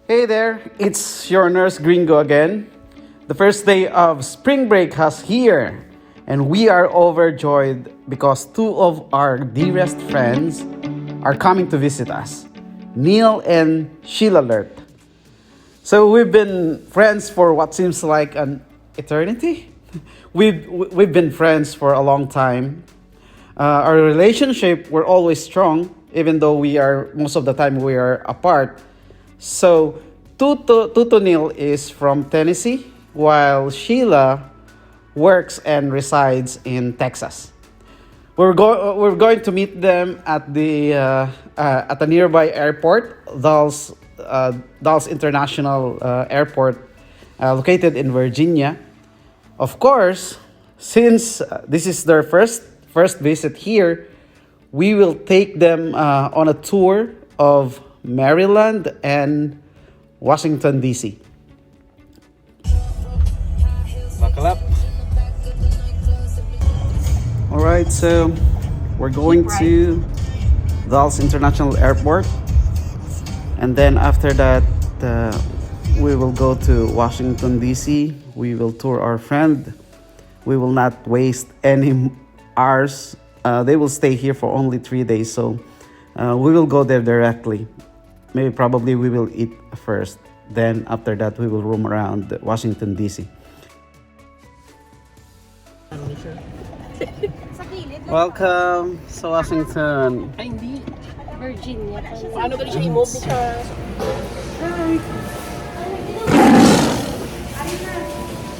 Hey there, it's your nurse Gringo again. The first day of spring break has here, and we are overjoyed because two of our dearest friends are coming to visit us, Neil and Sheila Lert. So we've been friends for what seems like an eternity. We've been friends for a long time. Our relationship were always strong, even though most of the time we are apart. So Tuto Neil is from Tennessee, while Sheila works and resides in Texas. We're going to meet them at the nearby airport, Dulles International Airport, located in Virginia. Of course, since this is their first visit here, we will take them on a tour of Maryland and Washington, D.C. Buckle up. All right, so we're going to Dulles International Airport, and then after that, we will go to Washington, D.C. We will tour our friend. We will not waste any hours. They will stay here for only 3 days, so we will go there directly. Maybe probably we will eat first. Then after that, we will roam around Washington, D.C. Welcome sa Washington. Ay, hindi. Virginia. Paano ka siya i-move sa...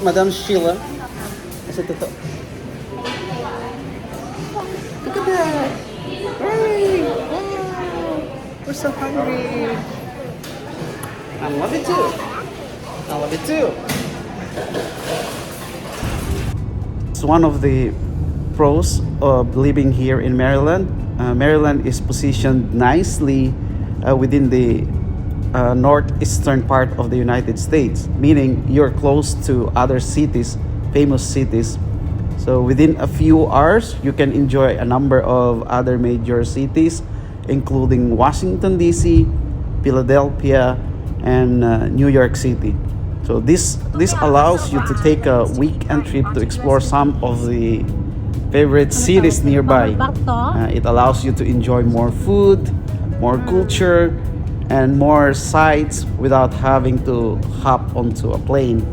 Madam Sheila. Kasi totoo. Look at that. Hey. Wow. We're so hungry. I love it too. I love it too. It's one of the pros of living here in Maryland. Maryland is positioned nicely within the northeastern part of the United States, meaning you're close to other cities, famous cities. So within a few hours, you can enjoy a number of other major cities, including Washington, D.C., Philadelphia, and New York City. So this allows you to take a weekend trip to explore some of the favorite cities nearby. It allows you to enjoy more food, more culture, and more sights without having to hop onto a plane.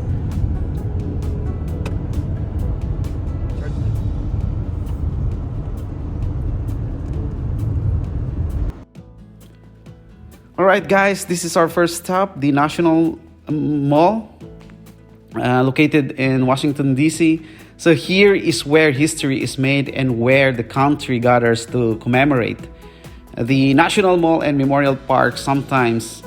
All right, guys, this is our first stop, the National Mall, located in Washington, D.C. So here is where history is made and where the country gathers to commemorate. The National Mall and Memorial Park, sometimes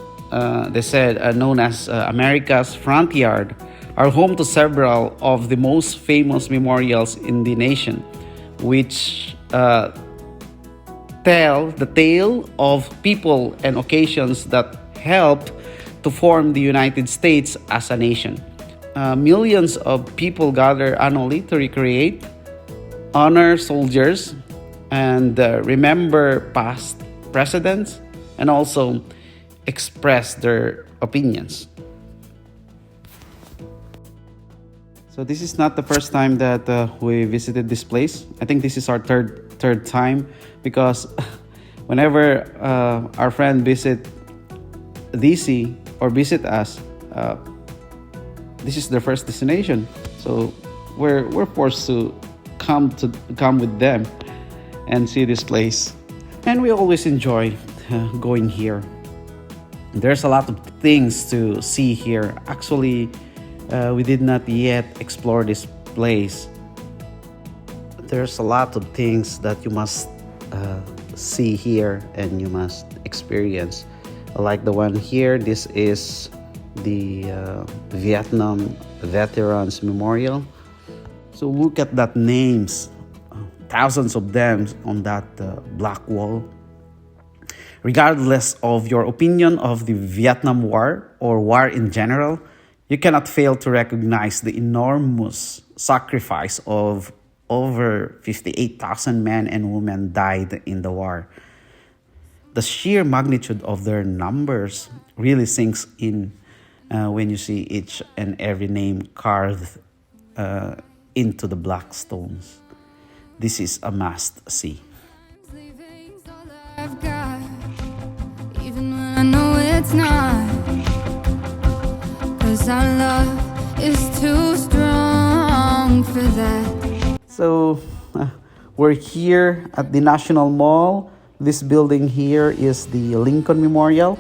they said known as America's front yard, are home to several of the most famous memorials in the nation, which tell the tale of people and occasions that helped to form the United States as a nation. Millions of people gather annually to recreate, honor soldiers, and remember past presidents, and also express their opinions. So this is not the first time that we visited this place. I think this is our third time, because whenever our friend visit DC or visit us, this is their first destination. So we're forced to come with them and see this place, and we always enjoy going here. There's a lot of things to see here. Actually, we did not yet explore this place. There's a lot of things that you must see here and you must experience. Like the one here, this is the Vietnam Veterans Memorial. So look at that names, thousands of them on that black wall. Regardless of your opinion of the Vietnam War or war in general, you cannot fail to recognize the enormous sacrifice of over 58,000 men and women died in the war. the sheer magnitude of their numbers really sinks in when you see each and every name carved into the black stones. This is a must see. Leaving's all I've got, even when I know it's not. 'Cause our love is too strong for that. So we're here at the National Mall. This building here is the Lincoln Memorial.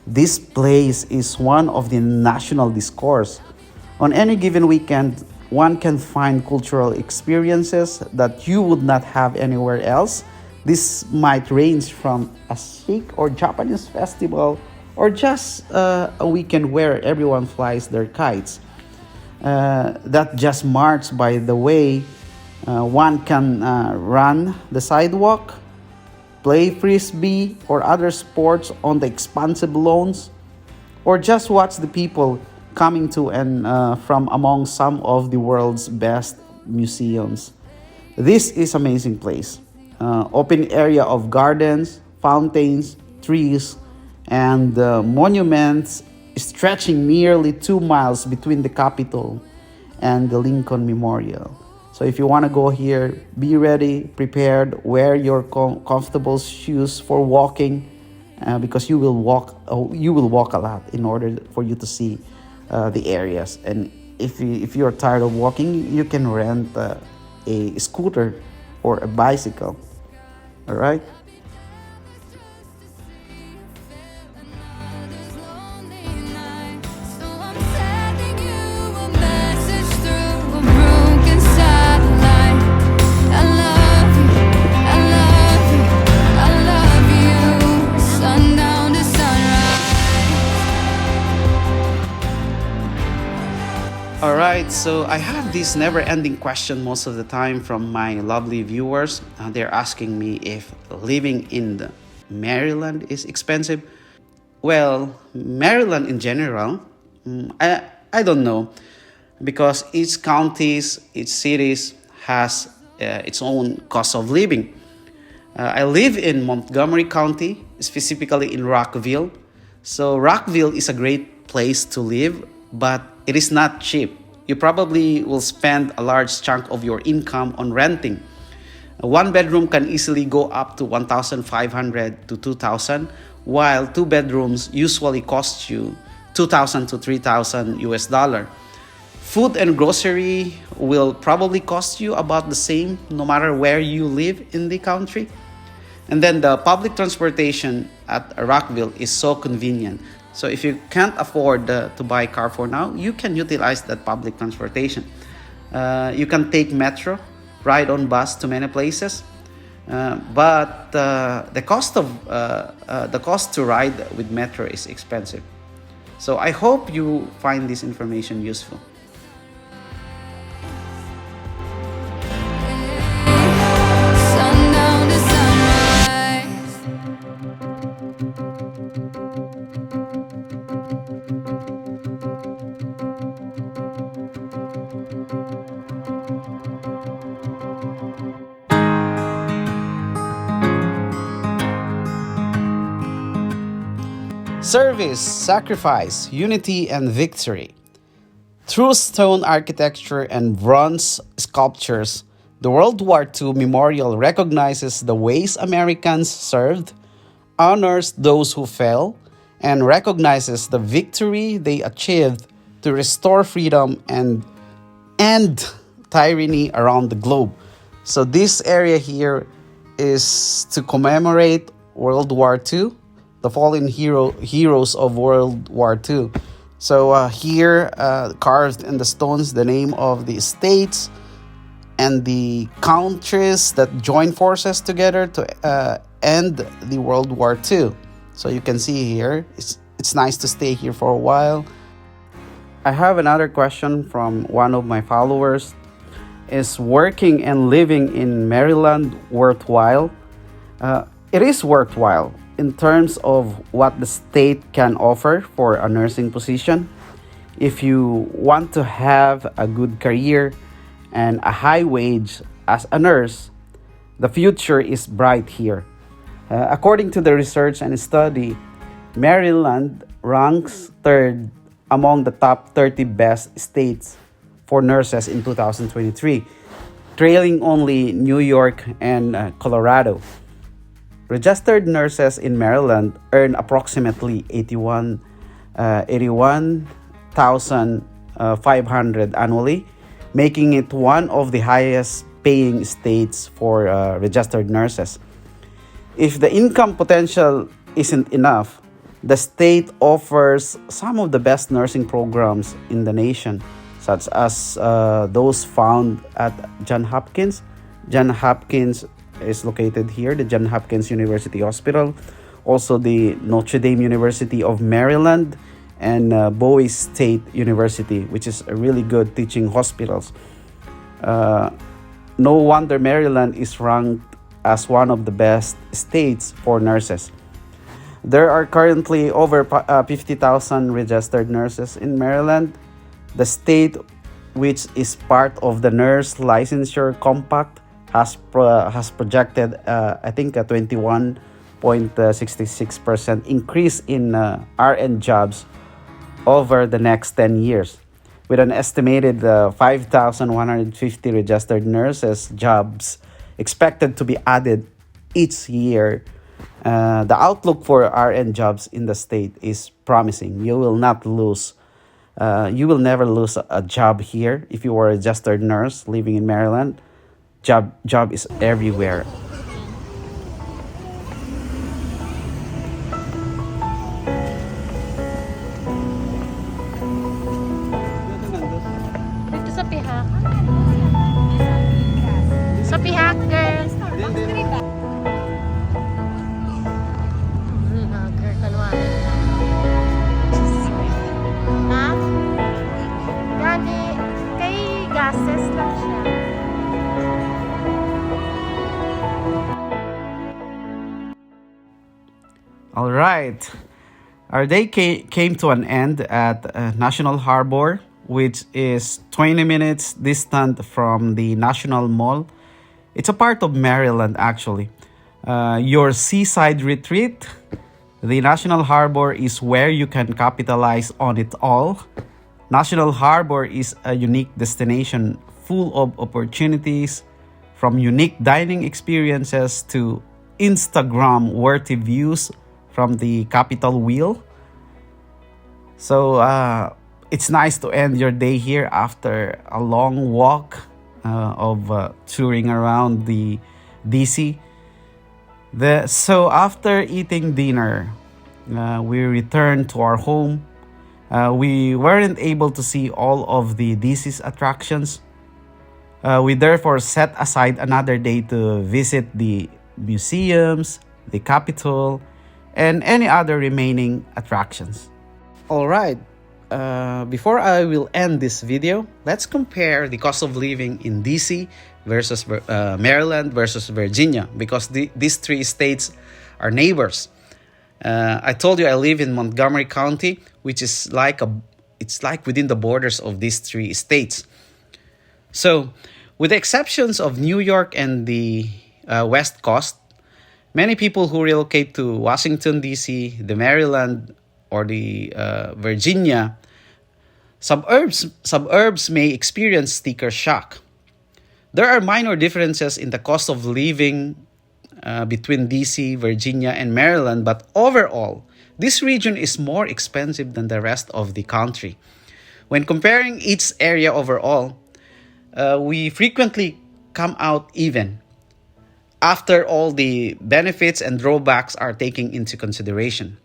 This place is one of the national discourse. On any given weekend, one can find cultural experiences that you would not have anywhere else. This might range from a Sikh or Japanese festival or just a weekend where everyone flies their kites. That just marks, by the way, one can run the sidewalk, play frisbee or other sports on the expansive lawns, or just watch the people coming to and from among some of the world's best museums. This is amazing place. Open area of gardens, fountains, trees, and monuments stretching nearly 2 miles between the Capitol and the Lincoln Memorial. So if you want to go here, be ready, prepared, wear your comfortable shoes for walking, because you will walk a lot in order for you to see the areas. And if you're tired of walking, you can rent a scooter or a bicycle. All right. Another's lonely night. So I'm sending you a message through a broken satellite. I love you, I love you, I love you. Sundown to sunrise. All right, so I have this never-ending question most of the time from my lovely viewers. They're asking me if living in the Maryland is expensive. Well, Maryland in general, I don't know, because each counties, each cities has its own cost of living. I live in Montgomery County, specifically in Rockville. So Rockville is a great place to live, but it is not cheap. You probably will spend a large chunk of your income on renting. One bedroom can easily go up to 1,500 to 2,000, while two bedrooms usually cost you 2,000 to 3,000 US dollar. Food and grocery will probably cost you about the same no matter where you live in the country. And then the public transportation at Rockville is so convenient. So if you can't afford to buy a car for now, you can utilize that public transportation. You can take metro, ride on bus to many places, but the cost to ride with metro is expensive. So I hope you find this information useful. Sundown to sunrise. Service, sacrifice, unity, and victory. Through stone architecture and bronze sculptures, the World War II Memorial recognizes the ways Americans served, honors those who fell, and recognizes the victory they achieved to restore freedom and end tyranny around the globe. So this area here is to commemorate World War II, the fallen heroes of World War II. So here, carved in the stones, the name of the states and the countries that joined forces together to end the World War II. So you can see here, it's nice to stay here for a while. I have another question from one of my followers. Is working and living in Maryland worthwhile? It is worthwhile in terms of what the state can offer for a nursing position. If you want to have a good career and a high wage as a nurse, the future is bright here. According to the research and study, Maryland ranks third among the top 30 best states for nurses in 2023, trailing only New York and Colorado. Registered nurses in Maryland earn approximately 81,500 annually, making it one of the highest paying states for registered nurses. If the income potential isn't enough, the state offers some of the best nursing programs in the nation, such as those found at Johns Hopkins. Johns Hopkins is located here, the Johns Hopkins University Hospital, also the Notre Dame University of Maryland, and Bowie State University, which is a really good teaching hospitals. No wonder Maryland is ranked as one of the best states for nurses. There are currently over 50,000 registered nurses in Maryland. The state, which is part of the Nurse Licensure Compact, has projected, I think, a 21.66% increase in RN jobs over the next 10 years, with an estimated 5,150 registered nurses jobs expected to be added each year. The outlook for RN jobs in the state is promising. You will never lose a job here if you are a registered nurse living in Maryland. Job is everywhere. Dito sa Pihak. Sa Pihak, girl. Girl, kalwanan na. Ha? Gani, kay gases lang siya. All right. Our day came to an end at National Harbor, which is 20 minutes distant from the National Mall. It's a part of Maryland, actually. Your seaside retreat, the National Harbor is where you can capitalize on it all. National Harbor is a unique destination full of opportunities, from unique dining experiences to Instagram-worthy views from the Capitol Wheel. So it's nice to end your day here after a long walk of touring around the DC. So after eating dinner, we returned to our home. We weren't able to see all of the DC's attractions. We therefore set aside another day to visit the museums, the Capitol, and any other remaining attractions. All right, before I will end this video, let's compare the cost of living in DC versus Maryland versus Virginia, because these three states are neighbors. I told you I live in Montgomery County, which is it's like within the borders of these three states. So, with the exceptions of New York and the West Coast, many people who relocate to Washington, D.C., the Maryland, or the Virginia, suburbs may experience sticker shock. There are minor differences in the cost of living between D.C., Virginia, and Maryland, but overall, this region is more expensive than the rest of the country. When comparing each area overall, we frequently come out even after all the benefits and drawbacks are taken into consideration.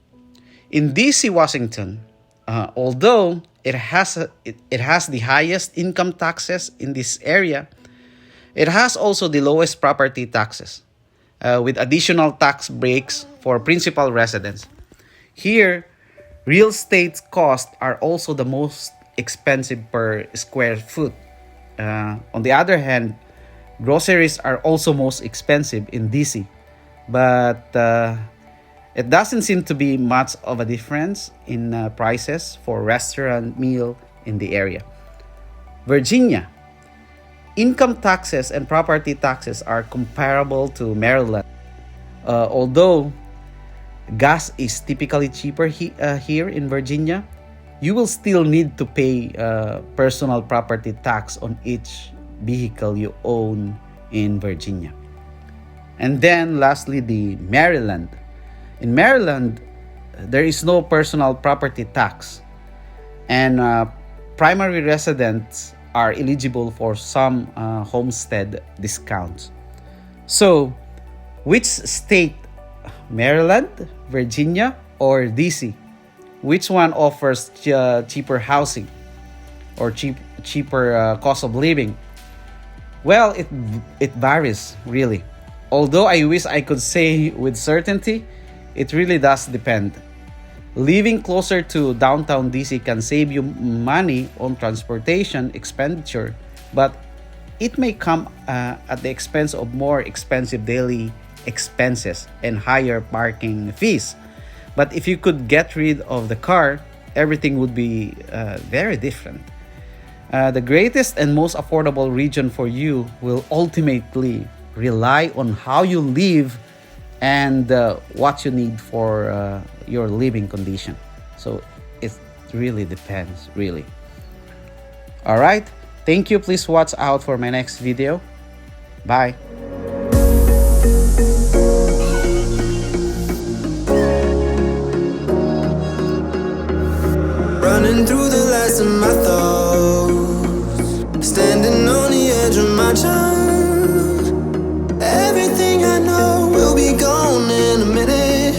In DC, Washington, although it has the highest income taxes in this area, it has also the lowest property taxes, with additional tax breaks for principal residents. Here, real estate costs are also the most expensive per square foot. On the other hand, groceries are also most expensive in DC, but it doesn't seem to be much of a difference in prices for restaurant meal in the area. Virginia, income taxes and property taxes are comparable to Maryland. Although gas is typically cheaper here in Virginia, you will still need to pay personal property tax on each vehicle you own in Virginia. And then lastly, the Maryland. In Maryland, there is no personal property tax, and primary residents are eligible for some homestead discounts. So, which state, Maryland, Virginia, or DC? Which one offers cheaper housing or cheaper cost of living? Well, it varies, really. Although I wish I could say with certainty, it really does depend. Living closer to downtown DC can save you money on transportation expenditure, but it may come at the expense of more expensive daily expenses and higher parking fees. But if you could get rid of the car, everything would be very different. The greatest and most affordable region for you will ultimately rely on how you live and what you need for your living condition. So it really depends, really. All right, thank you. Please watch out for my next video. Bye. Running through the last of my thoughts, standing on the edge of my time. Everything I know will be gone in a minute,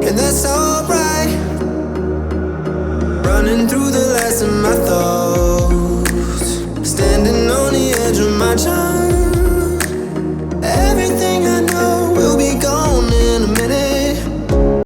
and that's alright. Running through the last of my thoughts, standing on the edge of my time.